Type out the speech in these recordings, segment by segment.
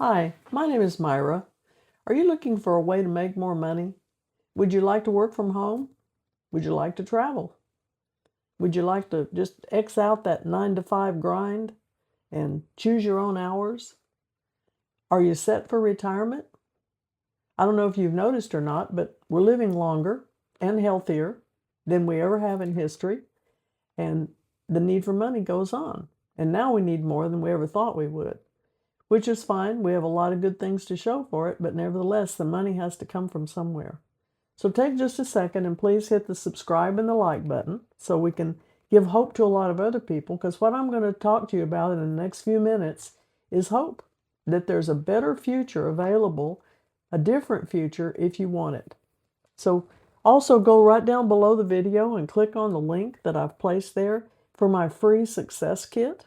Hi, my name is Myra. Are you looking for a way to make more money? Would you like to work from home? Would you like to travel? Would you like to just X out that 9 to 5 grind and choose your own hours? Are you set for retirement? I don't know if you've noticed or not, but we're living longer and healthier than we ever have in history, and the need for money goes on. And now we need more than we ever thought we would, which is fine. We have a lot of good things to show for it, but nevertheless, the money has to come from somewhere. So take just a second and please hit the subscribe and the like button so we can give hope to a lot of other people, because what I'm going to talk to you about in the next few minutes is hope that there's a better future available, a different future if you want it. So also go right down below the video and click on the link that I've placed there for my free success kit.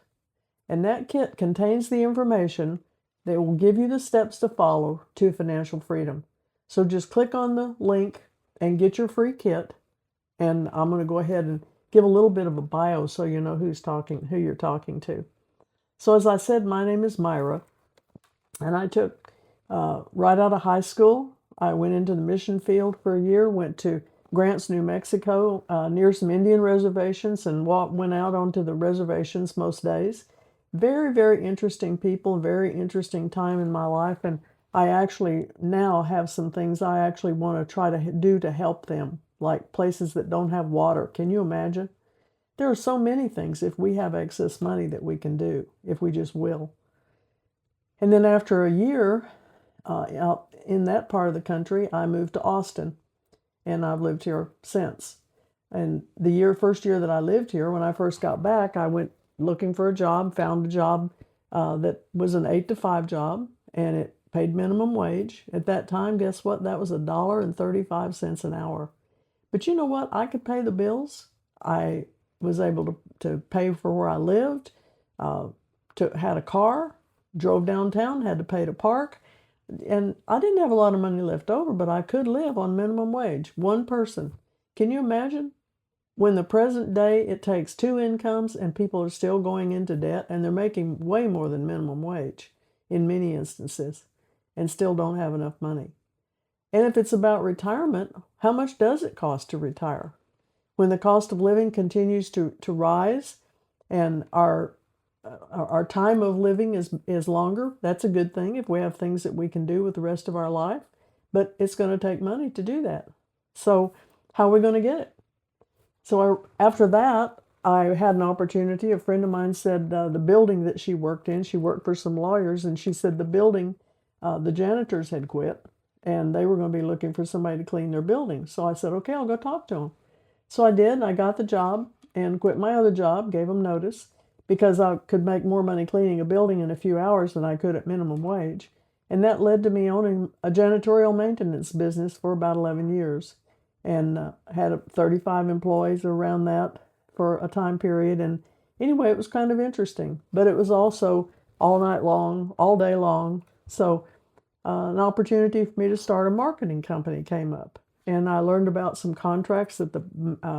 And that kit contains the information that will give you the steps to follow to financial freedom. So just click on the link and get your free kit. And I'm going to go ahead and give a little bit of a bio so you know who you're talking to. So as I said, my name is Myra, and I took right out of high school, I went into the mission field for a year, went to Grants, New Mexico, near some Indian reservations, and went out onto the reservations most days. Very, very interesting people, very interesting time in my life, and I actually now have some things I actually want to try to do to help them, like places that don't have water. Can you imagine? There are so many things if we have excess money that we can do, if we just will. And then after a year out in that part of the country, I moved to Austin, and I've lived here since. And the first year that I lived here, when I first got back, I went looking for a job, found a job that was an 8 to 5 job, and it paid minimum wage. At that time, guess what? That was $1.35 an hour. But you know what? I could pay the bills. I was able to pay for where I lived, had a car, drove downtown, had to pay to park. And I didn't have a lot of money left over, but I could live on minimum wage. One person. Can you imagine? When the present day it takes 2 incomes and people are still going into debt, and they're making way more than minimum wage in many instances and still don't have enough money. And if it's about retirement, how much does it cost to retire? When the cost of living continues to rise and our time of living is longer, that's a good thing if we have things that we can do with the rest of our life, but it's going to take money to do that. So how are we going to get it? So after that, I had an opportunity. A friend of mine said the building that she worked in, she worked for some lawyers, and she said the building, the janitors had quit, and they were going to be looking for somebody to clean their building. So I said, okay, I'll go talk to them. So I did. I got the job and quit my other job, gave them notice, because I could make more money cleaning a building in a few hours than I could at minimum wage. And that led to me owning a janitorial maintenance business for about 11 years. And had 35 employees around that for a time period. And anyway, it was kind of interesting, but it was also all night long, all day long. So an opportunity for me to start a marketing company came up. And I learned about some contracts that the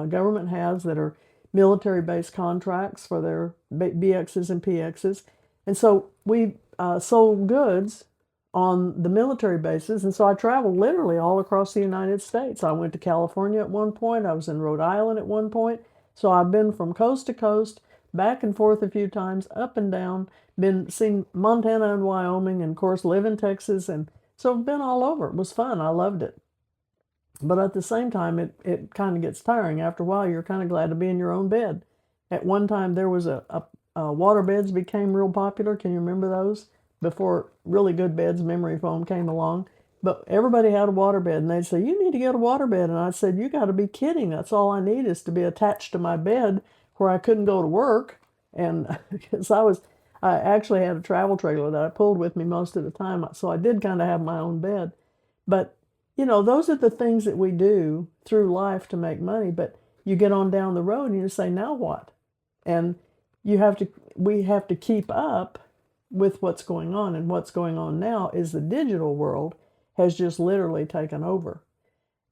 government has that are military-based contracts for their BXs and PXs. And so we sold goods on the military bases. And so I traveled literally all across the United States. I went to California at one point. I was in Rhode Island at one point. So I've been from coast to coast, back and forth a few times, up and down, seen Montana and Wyoming, and of course live in Texas. And so I've been all over. It was fun. I loved it. But at the same time, it kind of gets tiring. After a while, you're kind of glad to be in your own bed. At one time, there was water beds became real popular. Can you remember those? Before really good beds, memory foam came along. But everybody had a water bed, and they'd say, you need to get a water bed. And I said, you got to be kidding. That's all I need is to be attached to my bed where I couldn't go to work. And because I actually had a travel trailer that I pulled with me most of the time. So I did kind of have my own bed. But, those are the things that we do through life to make money. But you get on down the road and you say, now what? And we have to keep up with what's going on. And what's going on now is the digital world has just literally taken over.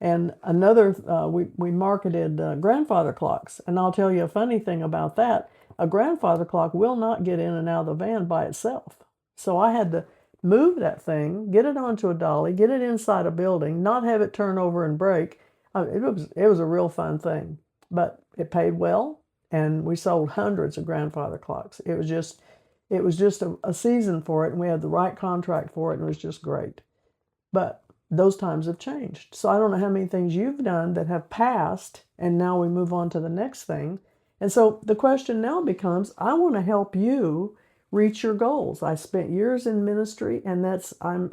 And we marketed grandfather clocks. And I'll tell you a funny thing about that. A grandfather clock will not get in and out of the van by itself. So I had to move that thing, get it onto a dolly, get it inside a building, not have it turn over and break. It was a real fun thing, but it paid well, and we sold hundreds of grandfather clocks. It was just a season for it, and we had the right contract for it, and it was just great. But those times have changed. So I don't know how many things you've done that have passed, and now we move on to the next thing. And so the question now becomes, I want to help you reach your goals. I spent years in ministry, and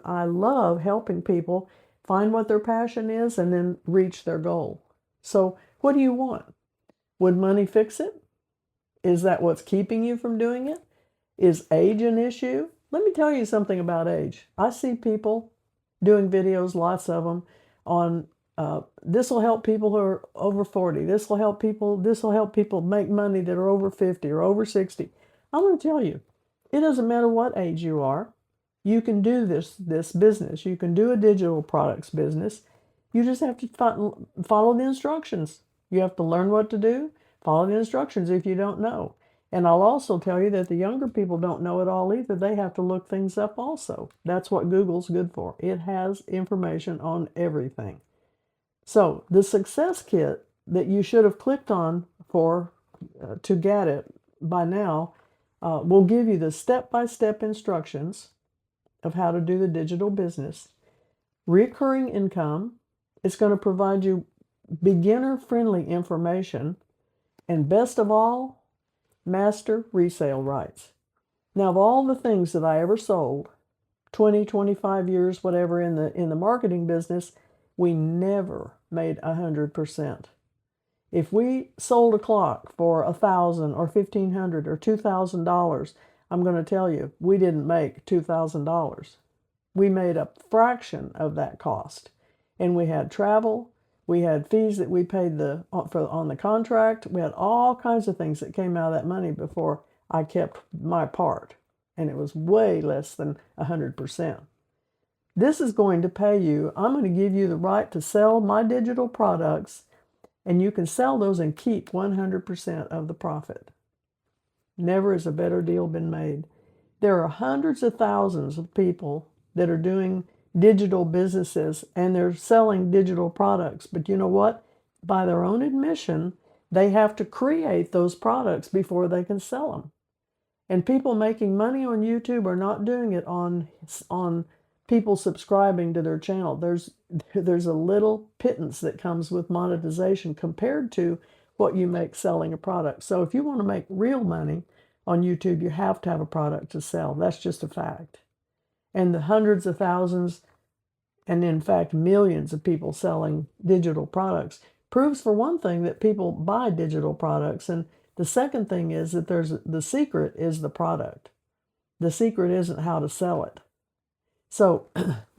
I love helping people find what their passion is and then reach their goal. So what do you want? Would money fix it? Is that what's keeping you from doing it? Is age an issue? Let me tell you something about age. I see people doing videos, lots of them, on this will help people who are over 40. This will help people make money that are over 50 or over 60. I want to tell you, it doesn't matter what age you are. You can do this business. You can do a digital products business. You just have to follow the instructions. You have to learn what to do, follow the instructions if you don't know. And I'll also tell you that the younger people don't know it all either. They have to look things up also. That's what Google's good for. It has information on everything. So the success kit that you should have clicked on to get it by now will give you the step-by-step instructions of how to do the digital business. Recurring income. It's going to provide you beginner-friendly information. And best of all, master resale rights. Now, of all the things that I ever sold, 20, 25 years, whatever, in the marketing business, we never made 100%. If we sold a clock for $1,000 or $1,500 or $2,000, I'm going to tell you, we didn't make $2,000. We made a fraction of that cost. And we had travel, we had fees that we paid on the contract, we had all kinds of things that came out of that money before I kept my part. And it was way less than 100%. This is going to pay you. I'm going to give you the right to sell my digital products, and you can sell those and keep 100% of the profit. Never has a better deal been made. There are hundreds of thousands of people that are doing digital businesses, and they're selling digital products. But you know what? By their own admission, they have to create those products before they can sell them. And people making money on YouTube are not doing it on people subscribing to their channel. There's a little pittance that comes with monetization compared to what you make selling a product. So if you want to make real money on YouTube, you have to have a product to sell. That's just a fact. And the hundreds of thousands, and in fact millions of people selling digital products proves, for one thing, that people buy digital products. And the second thing is that the secret is the product. The secret isn't how to sell it. So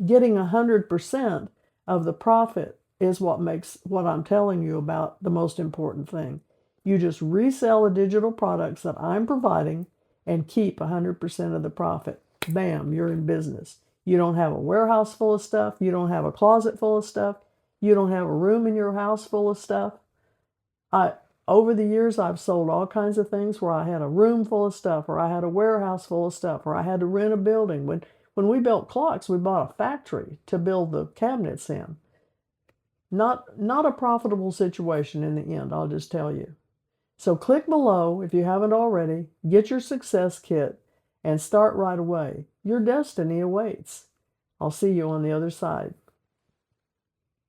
getting 100% of the profit is what makes what I'm telling you about the most important thing. You just resell the digital products that I'm providing and keep 100% of the profit. Bam, you're in business. You don't have a warehouse full of stuff. You don't have a closet full of stuff. You don't have a room in your house full of stuff. Over the years, I've sold all kinds of things where I had a room full of stuff, or I had a warehouse full of stuff, or I had to rent a building. When we built clocks, we bought a factory to build the cabinets in. Not a profitable situation in the end, I'll just tell you. So click below if you haven't already, get your success kit, and start right away. Your destiny awaits. I'll see you on the other side.